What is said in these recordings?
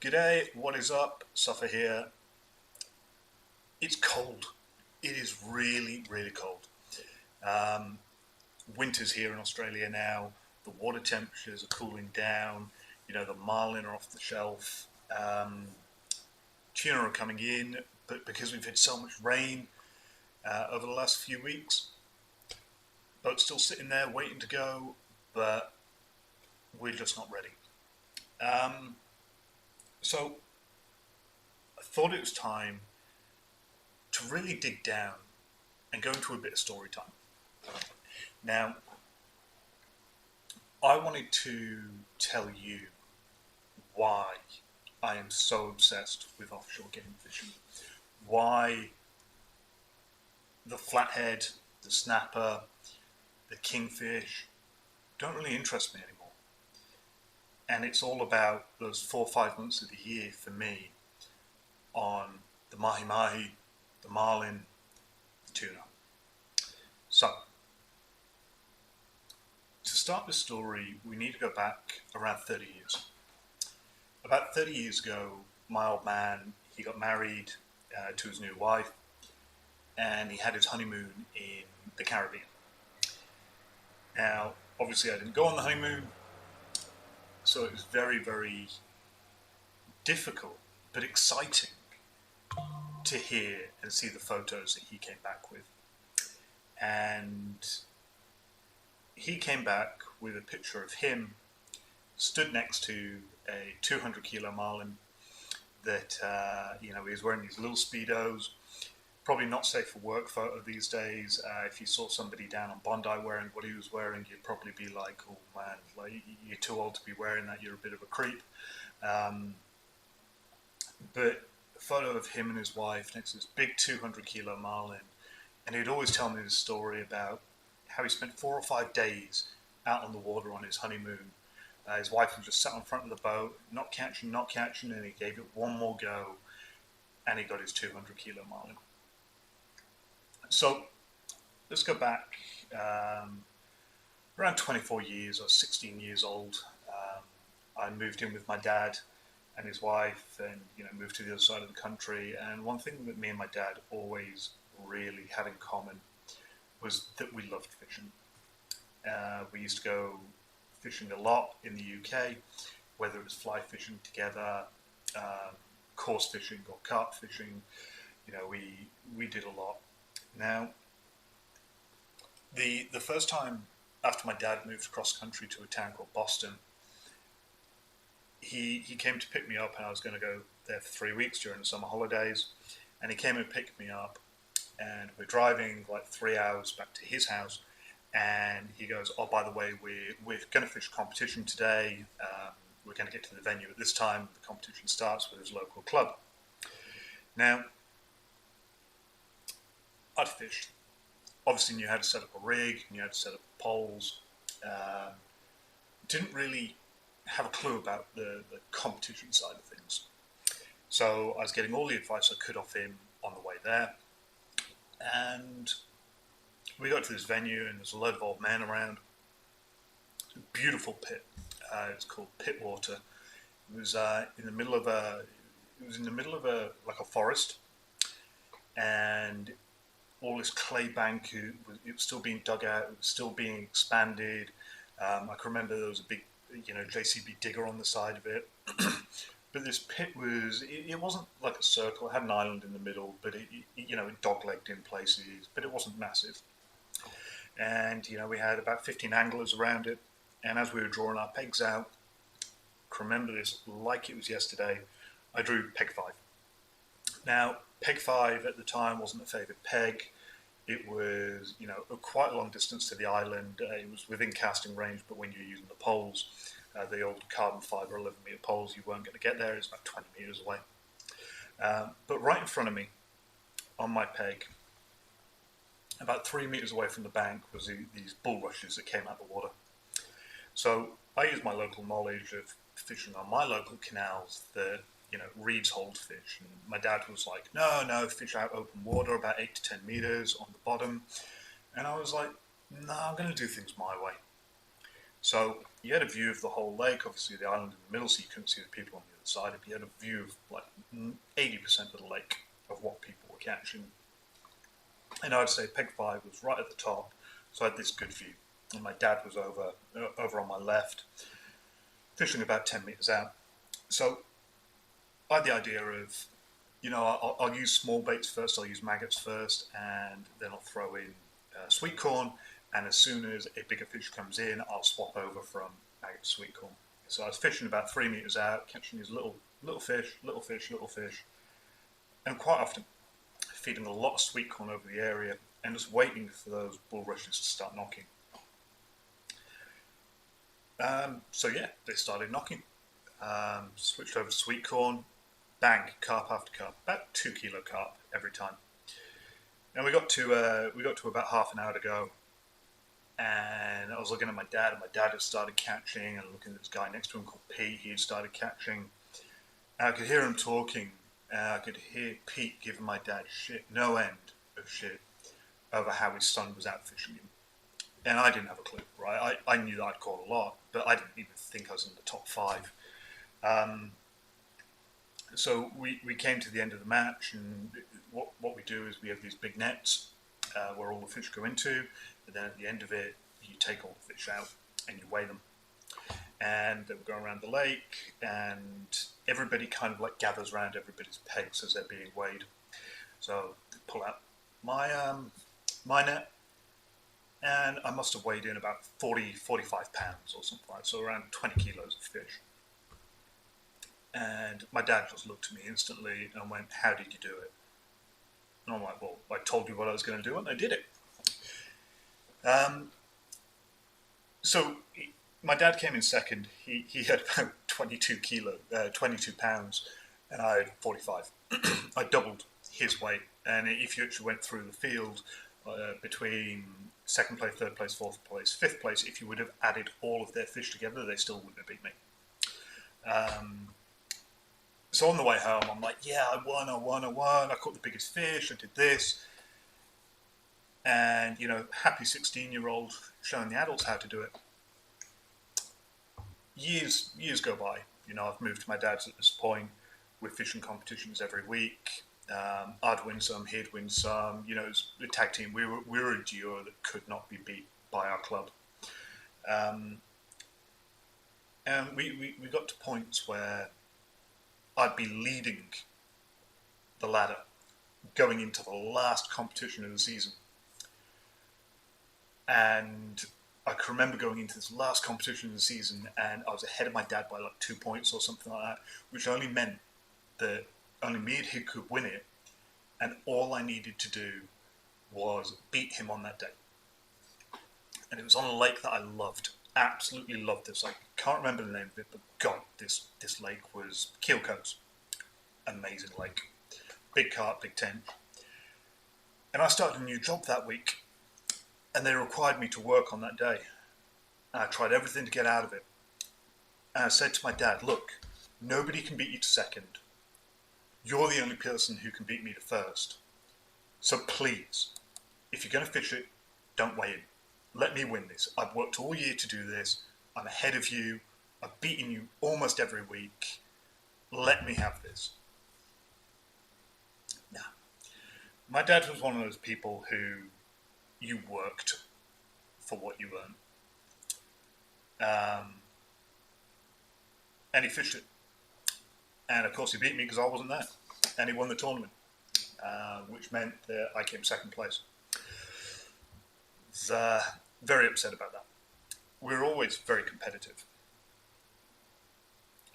G'day, what is up? Suffer here. It's cold. It is really, really cold. Um, Winter's here in Australia now. The water temperatures are cooling down. The marlin are off the shelf. Tuna are coming in, but because we've had so much rain over the last few weeks, boats still sitting there waiting to go, but we're just not ready. So I thought it was time to really dig down and go into a bit of story time. Now, I wanted to tell you why I am so obsessed with offshore game fishing. Why the flathead, the snapper, the kingfish don't really interest me anymore. And it's all about those 4 or 5 months of the year for me on the mahi-mahi, the marlin, the tuna. So, to start the story, we need to go back around 30 years. About 30 years ago, my old man, he got married to his new wife, and he had his honeymoon in the Caribbean. Now, obviously I didn't go on the honeymoon, so it was very, very difficult, but exciting to hear and see the photos that he came back with. And he came back with a picture of him stood next to a 200 kilo marlin that, he was wearing these little Speedos. Probably not safe for work photo these days. If you saw somebody down on Bondi wearing what he was wearing, you'd probably be like, oh man, like, you're too old to be wearing that, you're a bit of a creep. But a photo of him and his wife next to this big 200 kilo marlin, and he'd always tell me this story about how he spent 4 or 5 days out on the water on his honeymoon. His wife was just sat on front of the boat, not catching, and he gave it one more go, and he got his 200 kilo marlin. So let's go back around 24 years. I was 16 years old. I moved in with my dad and his wife, and moved to the other side of the country. And one thing that me and my dad always really had in common was that we loved fishing. We used to go fishing a lot in the UK, whether it was fly fishing together, coarse fishing or carp fishing. We did a lot. Now, the first time after my dad moved across country to a town called Boston, he came to pick me up, and I was going to go there for 3 weeks during the summer holidays. And he came and picked me up, and we're driving like 3 hours back to his house. And he goes, oh, by the way, we're going to fish competition today. We're going to get to the venue at this time. The competition starts with his local club. Now, I'd fished. Obviously knew how to set up a rig, knew how to set up poles. Didn't really have a clue about the competition side of things. So I was getting all the advice I could off him on the way there. And we got to this venue, and there's a load of old men around. A beautiful pit. It's called Pit Water. It was in the middle of a forest, and all this clay bank. It was still being dug out. It was still being expanded. I can remember there was a big, JCB digger on the side of it. But this pit it wasn't like a circle. It had an island in the middle, but it dog-legged in places, but it wasn't massive. And, we had about 15 anglers around it. And as we were drawing our pegs out, I can remember this like it was yesterday, I drew peg 5. Now, peg 5 at the time wasn't a favoured peg. It was, quite a long distance to the island. It was within casting range, but when you're using the poles, the old carbon fibre 11-metre poles, you weren't going to get there. It was about 20 metres away. But right in front of me, on my peg, about 3 metres away from the bank, was these bulrushes that came out of the water. So I used my local knowledge of fishing on my local canals that, reeds hold fish. And my dad was like, no, fish out open water, about 8 to 10 metres on the bottom. And I was like, no, I'm going to do things my way. So you had a view of the whole lake, obviously the island in the middle, so you couldn't see the people on the other the side of me, had a view of like 80% of the lake of what people were catching. And I'd say peg 5 was right at the top, so I had this good view. And my dad was over on my left, fishing about 10 meters out. So I had the idea of, I'll use small baits first, I'll use maggots first, and then I'll throw in sweet corn. And as soon as a bigger fish comes in, I'll swap over from maggot to sweet corn. So I was fishing about 3 meters out, catching these little fish, and quite often feeding a lot of sweet corn over the area and just waiting for those bulrushes to start knocking. So yeah, they started knocking. Switched over to sweet corn, bang, carp after carp, about 2 kilo carp every time. And we got to about half an hour to go, and I was looking at my dad, and my dad had started catching, and looking at this guy next to him called Pete. He had started catching, and I could hear him talking, and I could hear Pete giving my dad no end of shit, over how his son was out fishing him. And I didn't have a clue, right? I knew that I'd caught a lot, but I didn't even think I was in the top 5. So we came to the end of the match, and what we do is we have these big nets where all the fish go into, and then at the end of it, you take all the fish out and you weigh them. And then we go around the lake, and everybody kind of like gathers around everybody's pegs as they're being weighed. So they pull out my net, and I must have weighed in about 45 pounds or something like that, so around 20 kilos of fish. And my dad just looked at me instantly and went, "How did you do it?" And I'm like, "Well, I told you what I was going to do, and I did it." So my dad came in second. He had about 22 pounds, and I had 45. I doubled his weight, and if you actually went through the field between second place, third place, fourth place, fifth place, if you would have added all of their fish together, they still wouldn't have beat me. So on the way home, I'm like, yeah, I won. I caught the biggest fish. I did this. And, happy 16-year-old showing the adults how to do it. Years go by. I've moved to my dad's at this point. We're fishing competitions every week. I'd win some, he'd win some. It was a tag team. We were a duo that could not be beat by our club. And we got to points where I'd be leading the ladder going into the last competition of the season. And I can remember going into this last competition of the season, and I was ahead of my dad by like 2 points or something like that, which only meant that only me and he could win it, and all I needed to do was beat him on that day. And it was on a lake that I loved, absolutely loved this lake. Can't remember the name of it, but God, this lake was Keelcoats. Amazing lake. Big carp, big tench. And I started a new job that week, and they required me to work on that day. And I tried everything to get out of it. And I said to my dad, "Look, nobody can beat you to second. You're the only person who can beat me to first. So please, if you're going to fish it, don't weigh in. Let me win this. I've worked all year to do this. I'm ahead of you. I've beaten you almost every week. Let me have this." Now, my dad was one of those people who you worked for what you earned. And he fished it. And of course he beat me because I wasn't there. And he won the tournament, which meant that I came second place. Was very upset about that. We were always very competitive.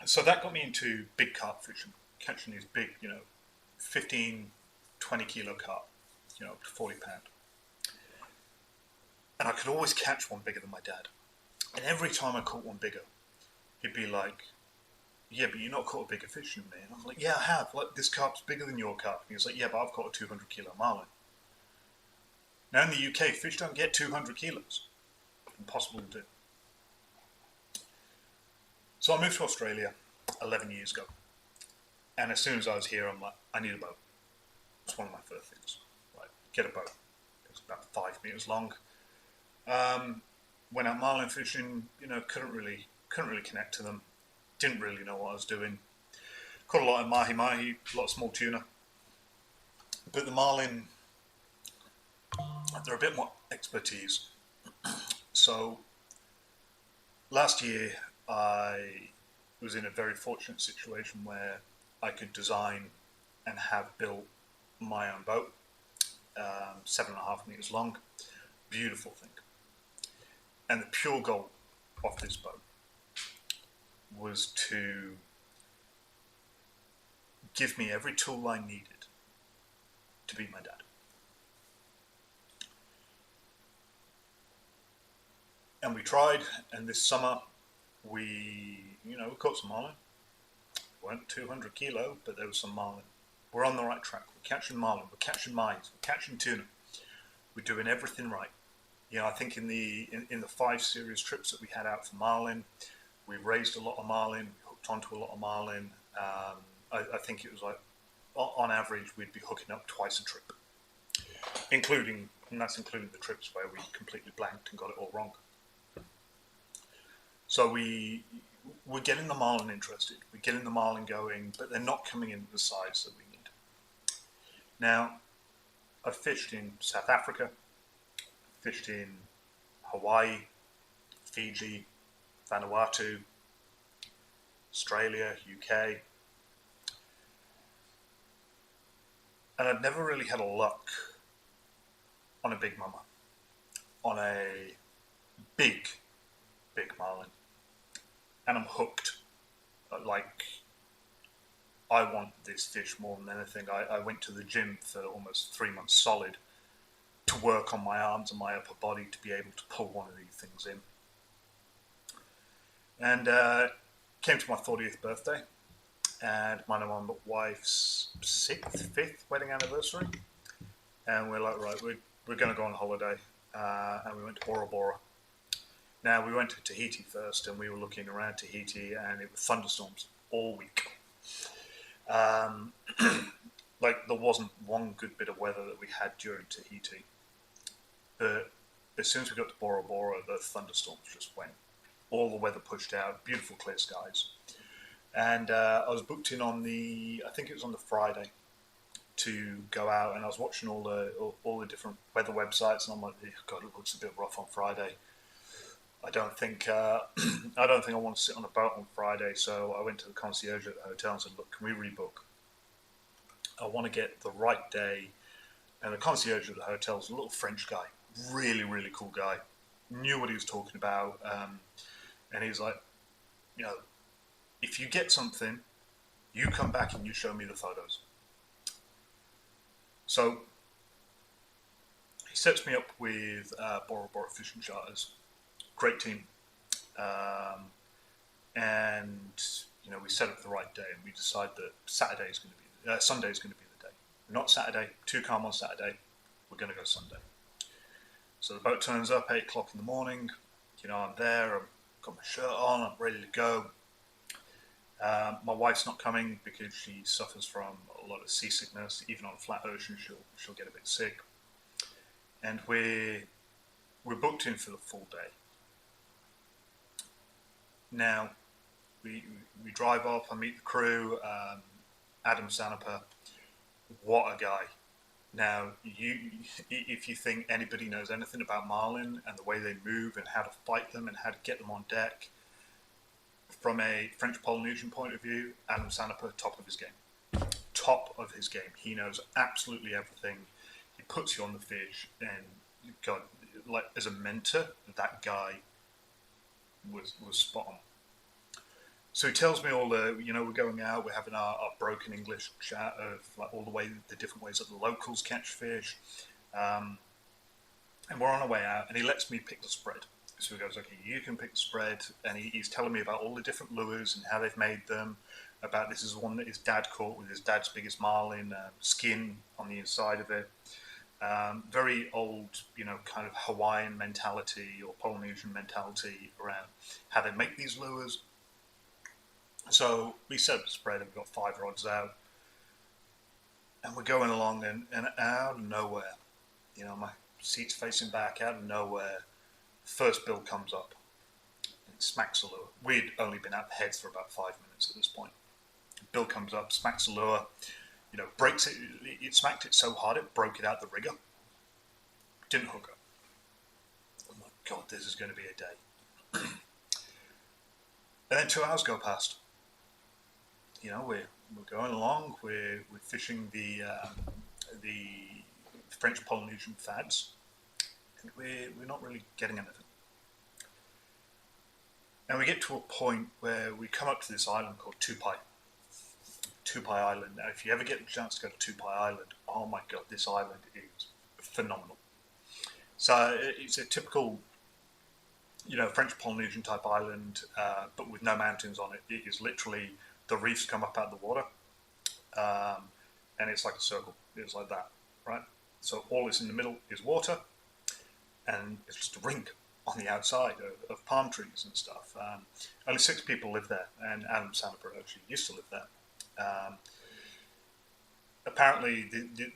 So that got me into big carp fishing, catching these big, 15, 20 kilo carp, up to 40 pound. And I could always catch one bigger than my dad. And every time I caught one bigger, he'd be like, "Yeah, but you've not caught a bigger fish than me." And I was like, "Yeah, I have. Like, this carp's bigger than your carp." And he was like, "Yeah, but I've caught a 200 kilo marlin." Now in the UK, fish don't get 200 kilos. Impossible to do. So I moved to Australia 11 years ago. And as soon as I was here, I'm like, I need a boat. It's one of my first things. Like, get a boat. It's about 5 meters long. Went out marlin fishing, couldn't really connect to them. Didn't really know what I was doing. Caught a lot of mahi-mahi, a lot of small tuna. But the marlin, they're a bit more expertise. So last year, I was in a very fortunate situation where I could design and have built my own boat, 7.5 meters long, beautiful thing. And the pure goal of this boat was to give me every tool I needed to be my dad. And we tried, and this summer we caught some marlin. Weren't 200 kilo, but there was some marlin. We're on the right track. We're catching marlin. We're catching mice. We're catching tuna. We're doing everything right. I think in the 5 series trips that we had out for marlin, we raised a lot of marlin. We hooked onto a lot of marlin. I think it was like, on average, we'd be hooking up twice a trip, and that's including the trips where we completely blanked and got it all wrong. So we're getting the marlin interested. We're getting the marlin going, but they're not coming in the size that we need. Now, I've fished in South Africa, fished in Hawaii, Fiji, Vanuatu, Australia, UK, and I've never really had a luck on a big mama, on a big marlin. And I'm hooked. Like, I want this fish more than anything. I went to the gym for almost 3 months solid to work on my arms and my upper body to be able to pull one of these things in. And came to my 40th birthday, and my wife's 5th wedding anniversary. And we're like, right, we're going to go on holiday. And we went to Bora Bora. Now, we went to Tahiti first, and we were looking around Tahiti, and it was thunderstorms all week. Like, there wasn't one good bit of weather that we had during Tahiti. But as soon as we got to Bora Bora, the thunderstorms just went. All the weather pushed out, beautiful clear skies. And I was booked in on I think it was on the Friday, to go out, and I was watching all the different weather websites, and I'm like, God, it looks a bit rough on Friday. I don't think I want to sit on a boat on Friday, so I went to the concierge at the hotel and said, look, can we rebook? I want to get the right day. And the concierge at the hotel is a little French guy, really, really cool guy, knew what he was talking about, and he was like, if you get something, you come back and you show me the photos. So he sets me up with Bora Bora Fishing Charters. Great team, and we set up the right day, and we decide that Sunday is going to be the day. Not Saturday, too calm on Saturday. We're going to go Sunday. So the boat turns up 8 o'clock in the morning. I'm there. I've got my shirt on. I'm ready to go. My wife's not coming because she suffers from a lot of seasickness. Even on a flat ocean, she'll get a bit sick. And we're booked in for the full day. Now, we drive off. I meet the crew. Adam Sanaper, what a guy! Now, if you think anybody knows anything about marlin and the way they move and how to fight them and how to get them on deck, from a French Polynesian point of view, Adam Sanaper, top of his game. Top of his game. He knows absolutely everything. He puts you on the fish, and God, like, as a mentor, that guy was spot on. So he tells me all we're going out, we're having our broken English chat of like all the different ways that the locals catch fish. And we're on our way out, and he lets me pick the spread. So he goes, okay, you can pick the spread, and he's telling me about all the different lures and how they've made them, about this is one that his dad caught with his dad's biggest marlin, skin on the inside of it. Very old, kind of Hawaiian mentality or Polynesian mentality around how they make these lures. So we set up the spread, and we've got 5 rods out, and we're going along, and out of nowhere, my seat's facing back, out of nowhere, first bill comes up and smacks the lure. We'd only been at the heads for about 5 minutes at this point. Bill comes up, smacks the lure, breaks it. It smacked it so hard it broke it out the rigger. Didn't hook up. I'm like, God, this is going to be a day. And then 2 hours go past. We're going along. We're fishing the French Polynesian fads, and we're not really getting anything. And we get to a point where we come up to this island called Tupai Island. Now, if you ever get a chance to go to Tupai Island, oh my God, this island is phenomenal. So it's a typical, French Polynesian type island, but with no mountains on it. It is literally the reefs come up out of the water, and it's like a circle. It's like that, right? So all that's in the middle is water, and it's just a ring on the outside of palm trees and stuff. Only 6 people live there, and Adam Sandberg actually used to live there. Apparently,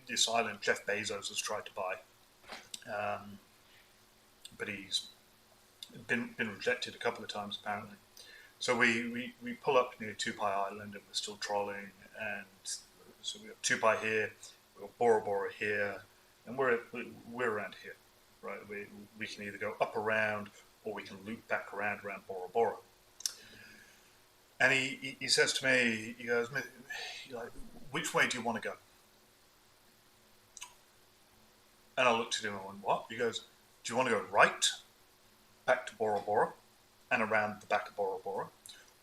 this island Jeff Bezos has tried to buy, but he's been rejected a couple of times apparently. So we pull up near Tupai Island, and we're still trolling, and so we have Tupai here, we've got Bora Bora here, and we're around here, right? We can either go up around, or we can loop back around Bora Bora. And he says to me, he goes, which way do you want to go? And I looked at him and went, what? He goes, do you want to go right, back to Bora Bora, and around the back of Bora Bora?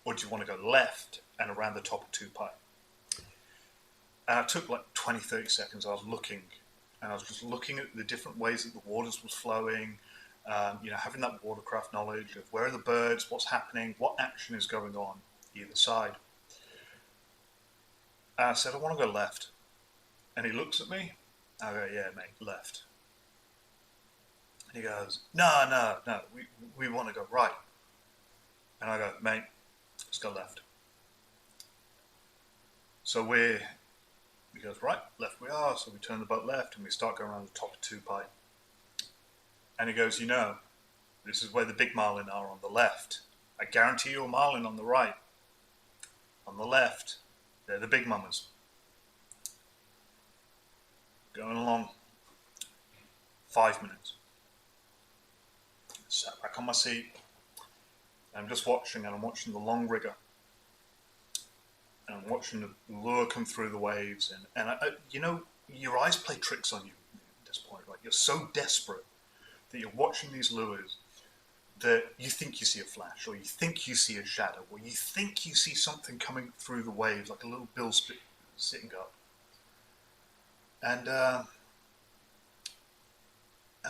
Or do you want to go left and around the top of Tupai? And I took like 20, 30 seconds. I was looking, and I was just looking at the different ways that the waters was flowing, having that watercraft knowledge of where are the birds, what's happening, what action is going on either side. And I said, I want to go left. And he looks at me. I go, yeah, mate, left. And he goes, no, we want to go right. And I go, mate, let's go left. So he goes, right, left we are. So we turn the boat left and we start going around the top of Tupai. And he goes, this is where the big marlin are on the left. I guarantee you a marlin on the right. On the left, they're the big mamas. Going along, 5 minutes. Sat back on my seat. I'm just watching, and I'm watching the long rigger. And I'm watching the lure come through the waves. And your eyes play tricks on you at this point. Right? You're so desperate that you're watching these lures that you think you see a flash, or you think you see a shadow, or you think you see something coming through the waves, like a little bill sitting up. And I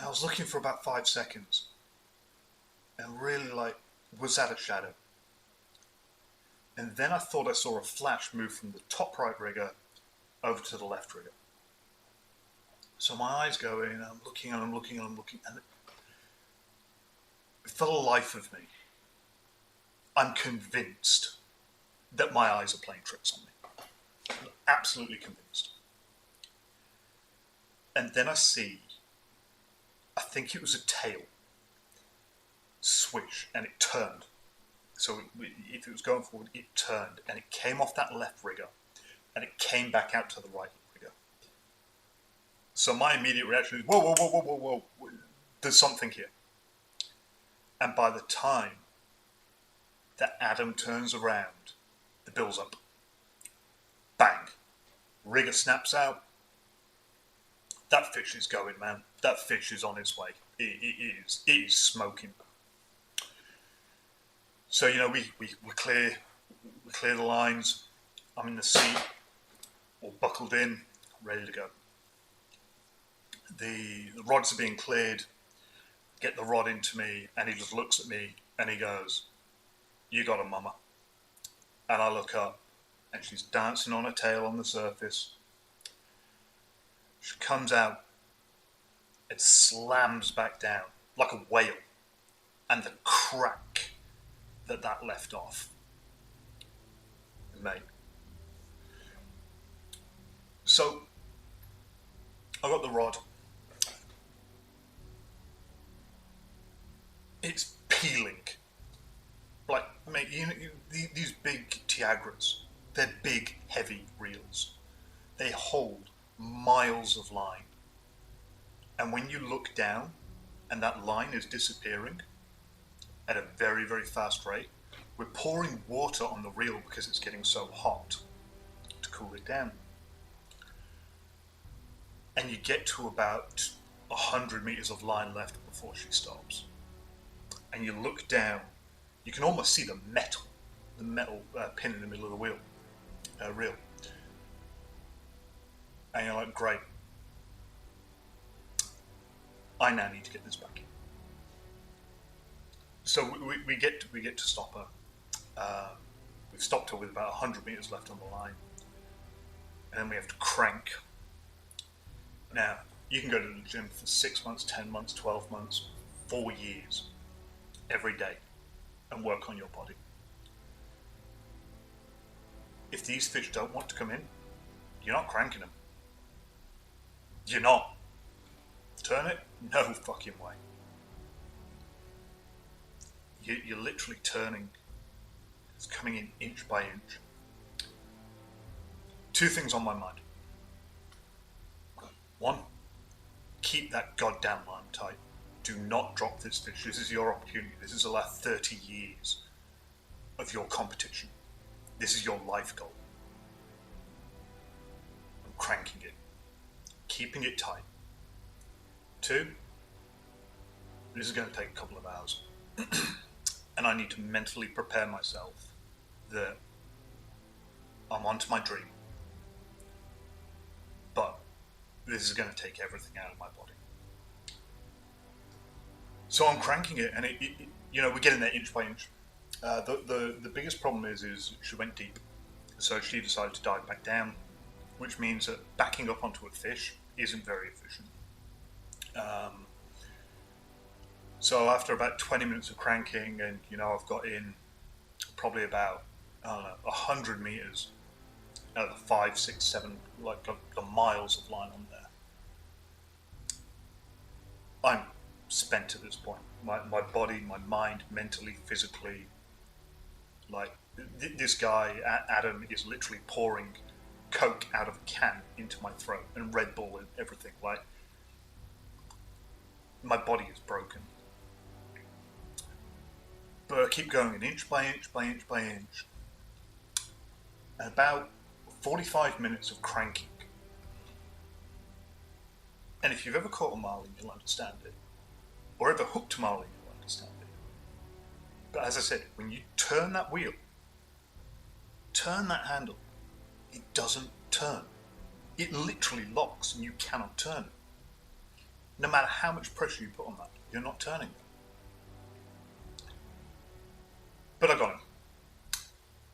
was looking for about 5 seconds, and really was that a shadow? And then I thought I saw a flash move from the top right rigger over to the left rigger. So my eyes go in, and I'm looking, and I'm looking, and I'm looking, and for the life of me, I'm convinced that my eyes are playing tricks on me. I'm absolutely convinced. And then I see, I think it was a tail, swish, and it turned. So if it was going forward, it turned, and it came off that left rigger, and it came back out to the right rigger. So my immediate reaction is, whoa, there's something here. And by the time that Adam turns around, the bill's up. Bang. Rigger snaps out. That fish is going, man. That fish is on its way. It is smoking. So, we clear the lines. I'm in the seat, all buckled in, ready to go. The rods are being cleared. Get the rod into me, and he just looks at me and he goes, you got a mama. And I look up, and she's dancing on her tail on the surface. She comes out and slams back down like a whale, and the crack that left off, mate. So I got the rod. It's peeling. Like, mate, these big Tiagras, They're big, heavy reels. They hold miles of line. And when you look down and that line is disappearing at a very, very fast rate, we're pouring water on the reel because it's getting so hot to cool it down. And you get to about 100 meters of line left before she stops. And you look down, you can almost see the metal pin in the middle of the reel. And you're like, great. I now need to get this back in. So we get to stop her. We've stopped her with about 100 meters left on the line. And then we have to crank. Now, you can go to the gym for 6 months, 10 months, 12 months, 4 years, every day, and work on your body. If these fish don't want to come in, you're not cranking them. You're not. Turn it? No fucking way. You're literally turning. It's coming in inch by inch. 2 things on my mind. 1, keep that goddamn line tight. Do not drop this fish. This is your opportunity. This is the last 30 years of your competition. This is your life goal. I'm cranking it. Keeping it tight. 2, this is going to take a couple of hours. And I need to mentally prepare myself that I'm onto my dream. But this is going to take everything out of my body. So I'm cranking it, and we're getting there inch by inch. The biggest problem is she went deep. So she decided to dive back down, which means that backing up onto a fish isn't very efficient. So after about 20 minutes of cranking, and I've got in probably about 100 meters out of the 5, 6, 7 the miles of line on there. I'm spent at this point. My body, my mind, mentally, physically. This guy Adam is literally pouring Coke out of a can into my throat and Red Bull and everything. My body is broken. But I keep going, inch by inch by inch by inch. And about 45 minutes of cranking. And if you've ever caught a marlin, you'll understand it. Or ever hooked a marlin, you'll understand it. But as I said, when you turn that wheel, turn that handle, it doesn't turn. It literally locks and you cannot turn it. No matter how much pressure you put on that, you're not turning it. But I got him.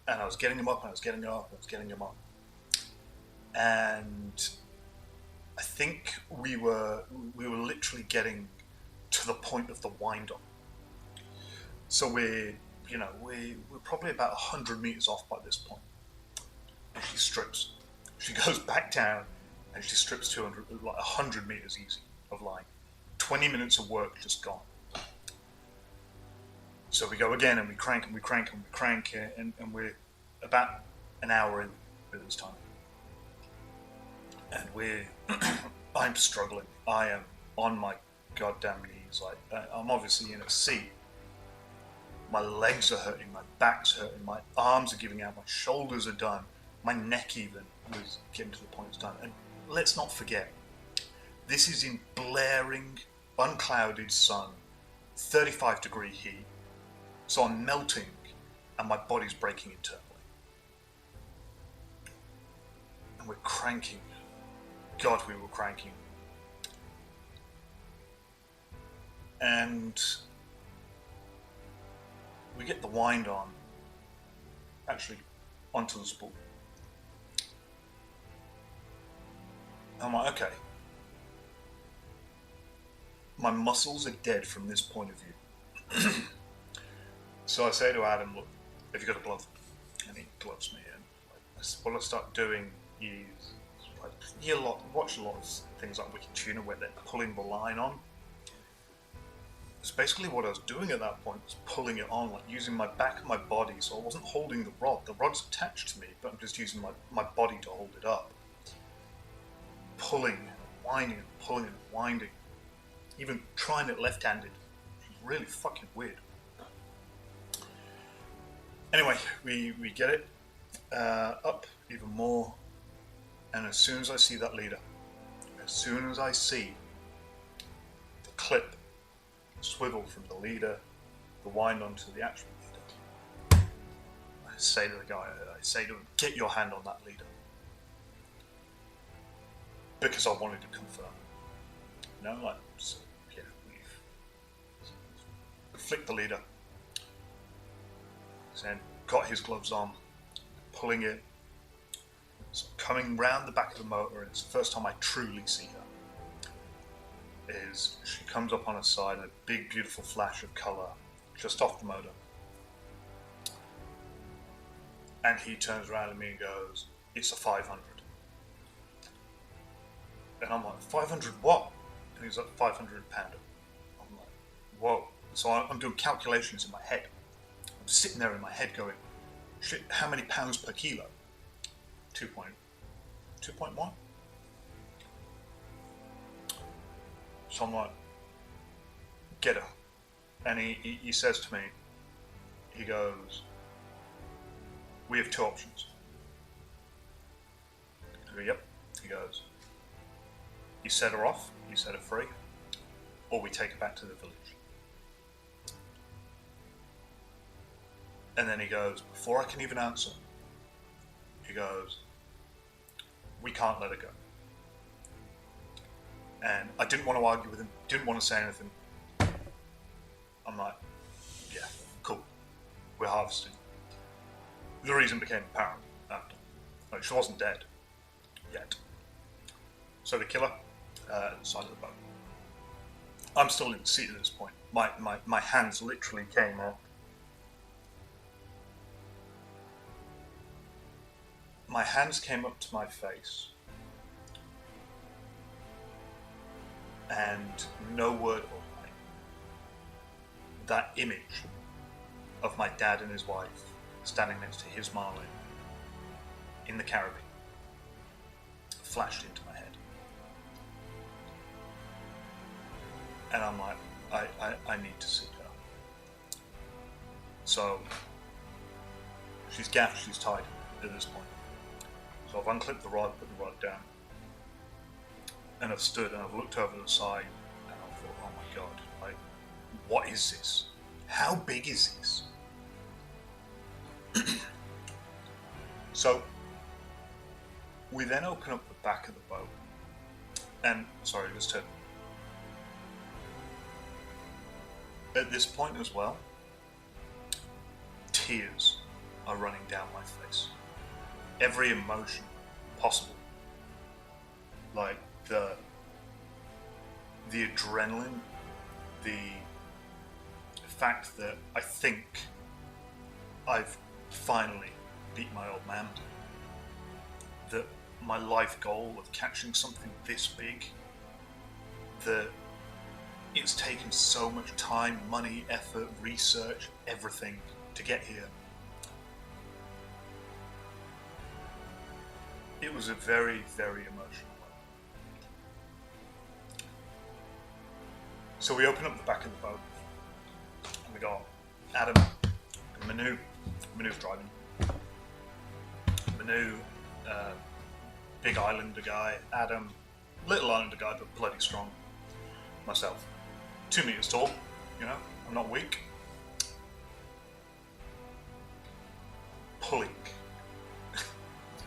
And I was getting him up, and I was getting him up, and I was getting him up. And I think we were literally getting to the point of the wind up. So we're probably about 100 meters off by this point. And she strips. She goes back down and she strips 100 meters easy of line. 20 minutes of work just gone. So we go again, and we crank and we crank and we crank, and we're about an hour in at this time. And I'm struggling. I am on my goddamn knees. I'm obviously in a seat. My legs are hurting, my back's hurting, my arms are giving out, my shoulders are done, my neck even was getting to the point it's done. And let's not forget, this is in blaring, unclouded sun, 35-degree heat. So I'm melting, and my body's breaking internally. And we're cranking. God, we were cranking. And we get the wind on, actually, onto the spool. I'm like, okay. My muscles are dead from this point of view. So I say to Adam, look, have you got a glove? And he gloves me. And what I start doing is, watch a lot of things like Wicked Tuna where they're pulling the line on. It's basically what I was doing at that point, was pulling it on, like using my back of my body, so I wasn't holding the rod. The rod's attached to me, but I'm just using my body to hold it up. Pulling and winding and pulling and winding. Even trying it left-handed. It's really fucking weird. Anyway, we get it up even more, and as soon as I see that leader, as soon as I see the clip swivel from the leader, the wind onto the actual leader, I say to the guy, I say to him, get your hand on that leader. Because I wanted to confirm. You know, like, so, yeah, we flicked the leader, and got his gloves on, pulling it. So coming round the back of the motor, it's the first time I truly see her. Is she comes up on her side, a big beautiful flash of colour just off the motor. And he turns around at me and goes, it's a 500. And I'm like, 500 what? And he's like, 500 pounder. I'm like, whoa. So I'm doing calculations in my head. I'm sitting there in my head going, shit, how many pounds per kilo? 2.1? So I'm like, get her. And he says to me, he goes, we have two options. I go, yep. He goes, you set her off, you set her free, or we take her back to the village. And then he goes, before I can even answer, he goes, we can't let her go. And I didn't want to argue with him, didn't want to say anything. I'm like, yeah, cool, we're harvesting. The reason became apparent after. Like, she wasn't dead yet. So they kill her at the side of the boat. I'm still in the seat at this point. My hands literally came up. My hands came up to my face. And no word or line. That image of my dad and his wife standing next to his Marlin in the Caribbean flashed into my head. And I'm like, I need to see her. So she's gaffed, she's tied at this point. So I've unclipped the rod, put the rod down, and I've stood and I've looked over the side and I thought, oh my god, like, what is this? How big is this? So we then open up the back of the boat, and sorry, just to at this point as well, tears are running down my face. Every emotion possible, like the adrenaline, the fact that I think I've finally beat my old man, that my life goal of catching something this big, that it's taken so much time, money, effort, research, everything to get here. It was a very, very emotional moment. So we open up the back of the boat, and we got Adam and Manu. Manu's driving. Manu, big islander guy. Adam, little islander guy, but bloody strong. Myself, 2 meters tall, you know, I'm not weak. Pulling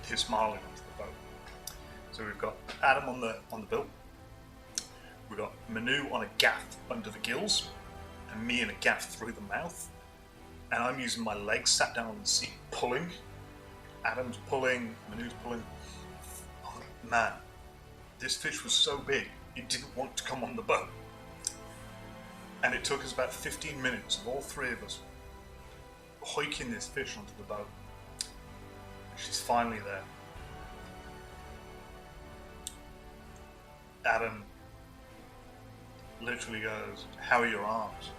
his Marlin onto the boat. So we've got Adam on the bill. We've got Manu on a gaff under the gills, and me in a gaff through the mouth. And I'm using my legs, sat down on the seat, pulling. Adam's pulling, Manu's pulling. Oh, man, this fish was so big, it didn't want to come on the boat. And it took us about 15 minutes of all three of us hoiking this fish onto the boat. She's finally there. Adam literally goes, "How are your arms?"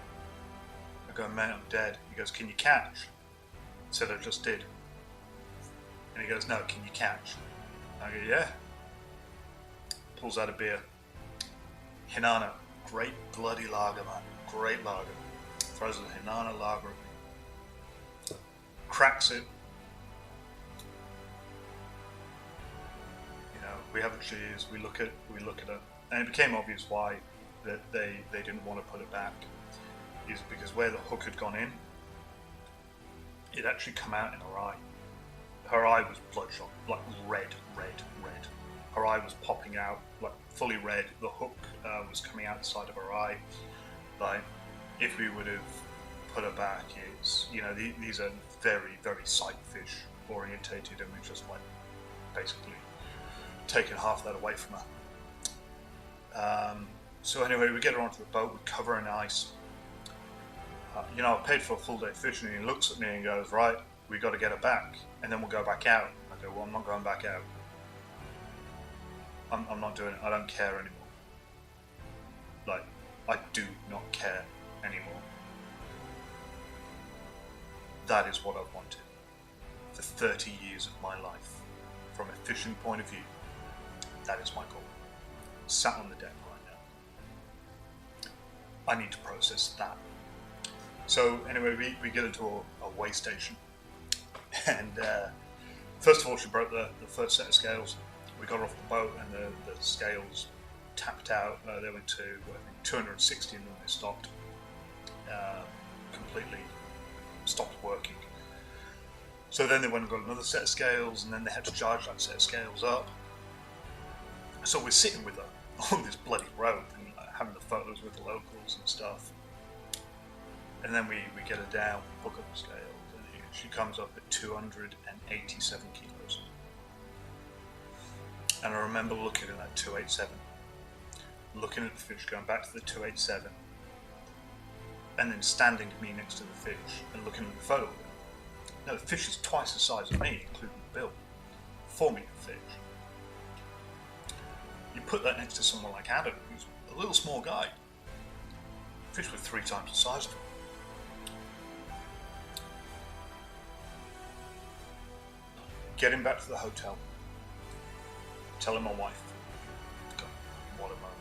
I go, "Mate, I'm dead." He goes, "Can you catch?" I said, "I just did." And he goes, "No, can you catch?" I go, "Yeah." Pulls out a beer. Hinana, great bloody lager, man. Great lager. Throws a Hinana lager at me. Cracks it. You know, we have a cheers. We look at it, and it became obvious why that they didn't want to put it back. Is because where the hook had gone in, it actually come out in her eye. Her eye was bloodshot, like red. Her eye was popping out, like fully red. The hook was coming out the side of her eye. Like, if we would have put her back, it's, you know, these are very sight fish orientated, and we just like basically taken half that away from her. So anyway, we get her onto the boat, we cover her in ice. You know, I paid for a full day fishing, and he looks at me and goes, "Right, we got to get her back, and then we'll go back out." I go, "Well, I'm not going back out. I'm not doing it. I don't care anymore. Like, I do not care anymore. That is what I've wanted for 30 years of my life. From a fishing point of view, that is my goal. Sat on the deck right now. I need to process that." So anyway, we get into a weigh station, and first of all, she broke the first set of scales. We got her off the boat, and the scales tapped out. They went to, I think, 260, and then they stopped. Completely stopped working. So then they went and got another set of scales, and then they had to charge that set of scales up. So we're sitting with her on this bloody rope and having the photos with the locals and stuff. And then we get her down, hook up the scales, and she comes up at 287 kilos. And I remember looking at that 287, looking at the fish, going back to the 287, and then standing me next to the fish and looking at the photo of it. Now, the fish is twice the size of me, including the bill. 4-meter fish. You put that next to someone like Adam, who's a little small guy. Fish were 3 times the size of him. Getting back to the hotel, telling my wife, God, what a moment.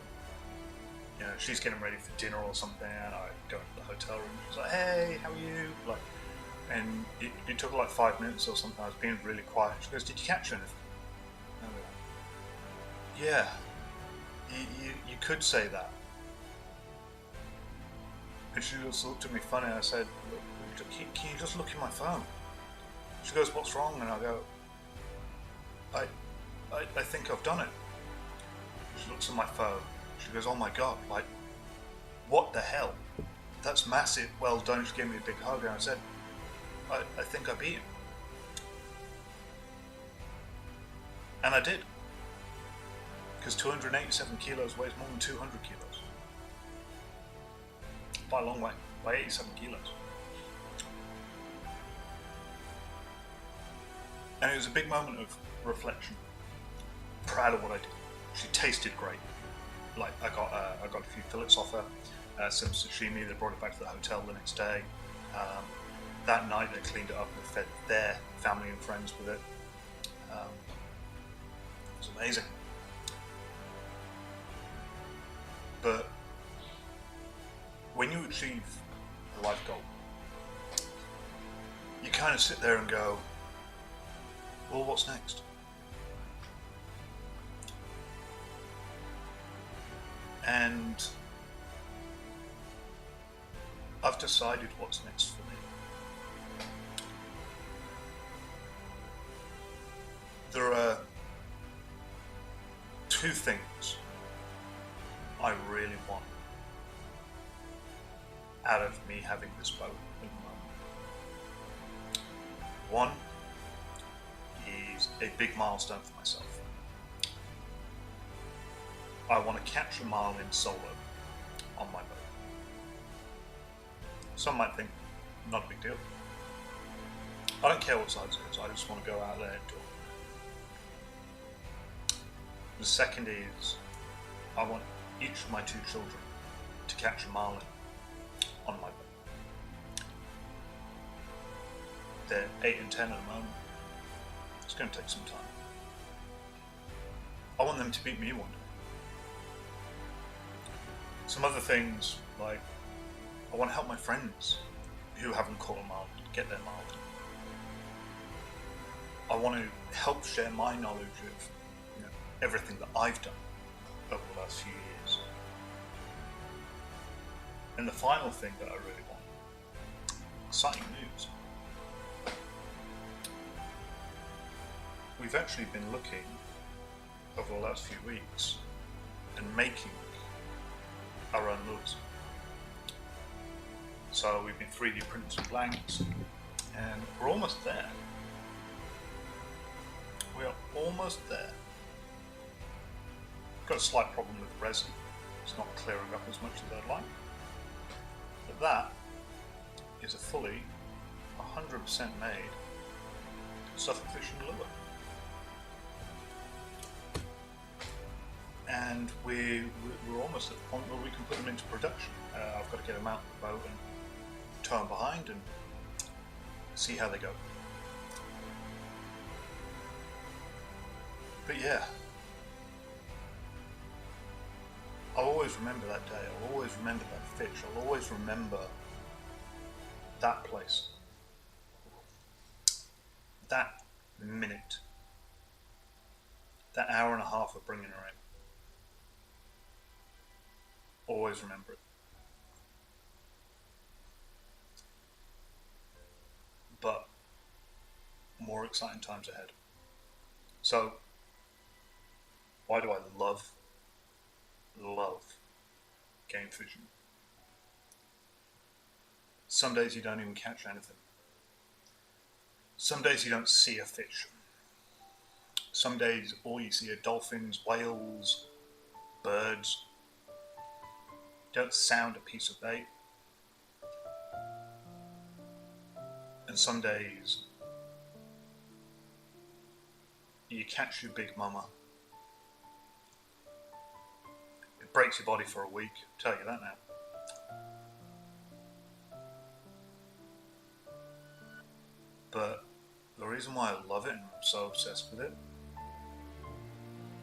You know, she's getting ready for dinner or something, and I go into the hotel room, she's like, "Hey, how are you?" Like, and it took like 5 minutes or something. I was being really quiet. She goes, "Did you catch anything?" And I go, "Yeah, you could say that." And she just looked at me funny. I said, "Look, can you just look in my phone?" She goes, "What's wrong?" And I go, I think I've done it." She looks at my phone. She goes, "Oh my God, like, what the hell? That's massive. Well done." She gave me a big hug, and I said, I think I beat him. And I did. Because 287 kilos weighs more than 200 kilos. By a long way. By 87 kilos. And it was a big moment of reflection. Proud of what I did. She tasted great. Like, I got a few fillets off her, some sashimi. They brought it back to the hotel the next day. That night they cleaned it up and fed their family and friends with it. It was amazing. But when you achieve a life goal, you kind of sit there and go, well, what's next? And I've decided what's next for me. There are 2 things I really want out of me having this boat at the moment. One is a big milestone for myself. I want to catch a Marlin solo on my boat. Some might think, not a big deal. I don't care what size it is, I just want to go out there and do it. The second is, I want each of my 2 children to catch a marlin on my boat. They're 8 and 10 at the moment. It's going to take some time. I want them to beat me one day. Some other things, like I want to help my friends who haven't caught a marlin get their marlin. I want to help share my knowledge of everything that I've done over the last few years. And the final thing that I really want, exciting news. We've actually been looking over the last few weeks and making our own lures. So we've been 3D printing some blanks and we're almost there. We are almost there. Got a slight problem with the resin. It's not clearing up as much as I'd like. But that is a fully 100% made Suffolk fishing lure. And we're almost at the point where we can put them into production. I've got to get them out of the boat and tow them behind and see how they go. But yeah, I'll always remember that day, I'll always remember that fish, I'll always remember that place, that minute, that hour and a half of bringing her in. Always remember it. But more exciting times ahead. So, why do I love game fishing? Some days you don't even catch anything. Some days you don't see a fish. Some days all you see are dolphins, whales, birds. Don't sound a piece of bait. And some days you catch your big mama. It breaks your body for a week, I'll tell you that now. But the reason why I love it and I'm so obsessed with it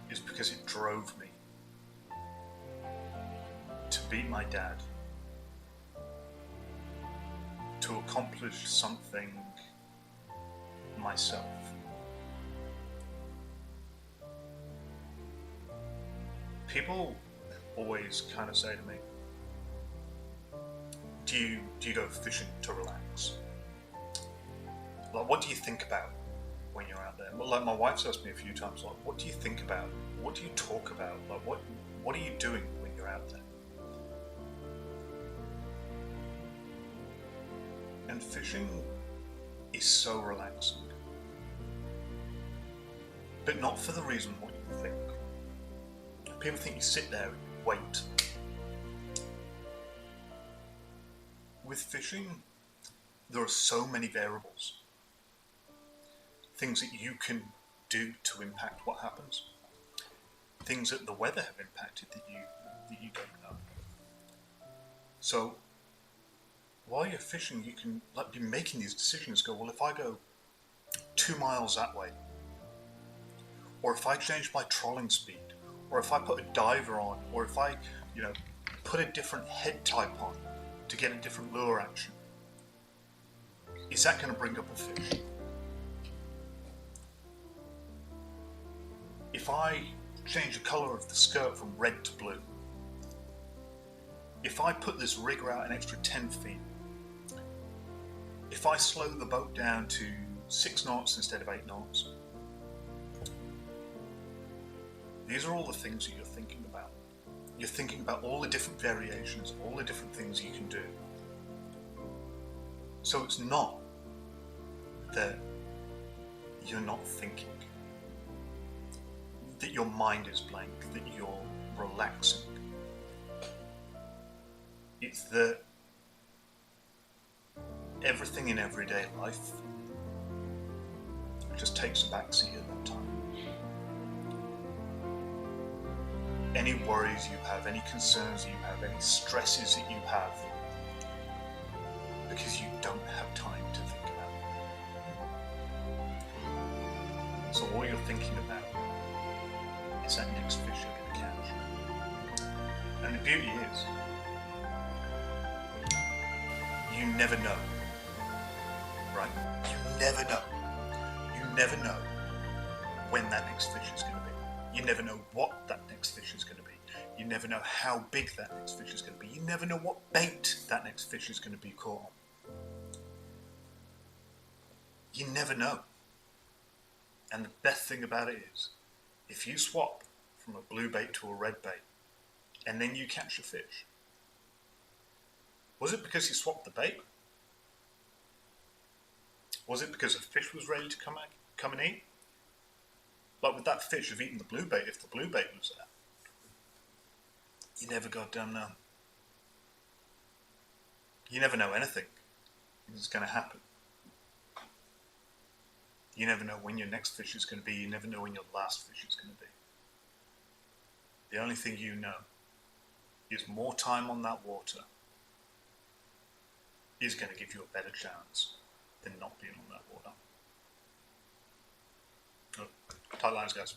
is because it drove me to beat my dad, to accomplish something myself. People always kind of say to me, do you go fishing to relax? Like, what do you think about when you're out there? Well, like my wife's asked me a few times, like, what do you think about? What do you talk about? Like, what are you doing when you're out there? And fishing is so relaxing. But not for the reason what you think. People think you sit there and wait. With fishing, there are so many variables. Things that you can do to impact what happens. Things that the weather have impacted that you don't know. So while you're fishing, you can be making these decisions. Go, well, if I go 2 miles that way, or if I change my trolling speed, or if I put a diver on, or if I, put a different head type on to get a different lure action, is that going to bring up a fish? If I change the colour of the skirt from red to blue, if I put this rigger out an extra 10 feet, if I slow the boat down to 6 knots instead of 8 knots, these are all the things that you're thinking about. You're thinking about all the different variations, all the different things you can do. So it's not that you're not thinking, that your mind is blank, that you're relaxing. It's that everything in everyday life just takes a backseat at that time. any worries you have, any concerns you have, any stresses that you have, because you don't have time to think about it. So all you're thinking about is that next fish you're going to catch. And the beauty is, you never know, right? You never know. You never know when that next fish is going to be. You never know what that next fish is going to be. You never know how big that next fish is going to be. You never know what bait that next fish is going to be caught on. You never know. And the best thing about it is, if you swap from a blue bait to a red bait, and then you catch a fish, was it because you swapped the bait? Was it because a fish was ready to come and eat? Like with that fish, you've eaten the blue bait if the blue bait was there. You never goddamn know. You never know anything is going to happen. You never know when your next fish is going to be. You never know when your last fish is going to be. The only thing you know is more time on that water is going to give you a better chance than not being on that water. Tight lines, guys.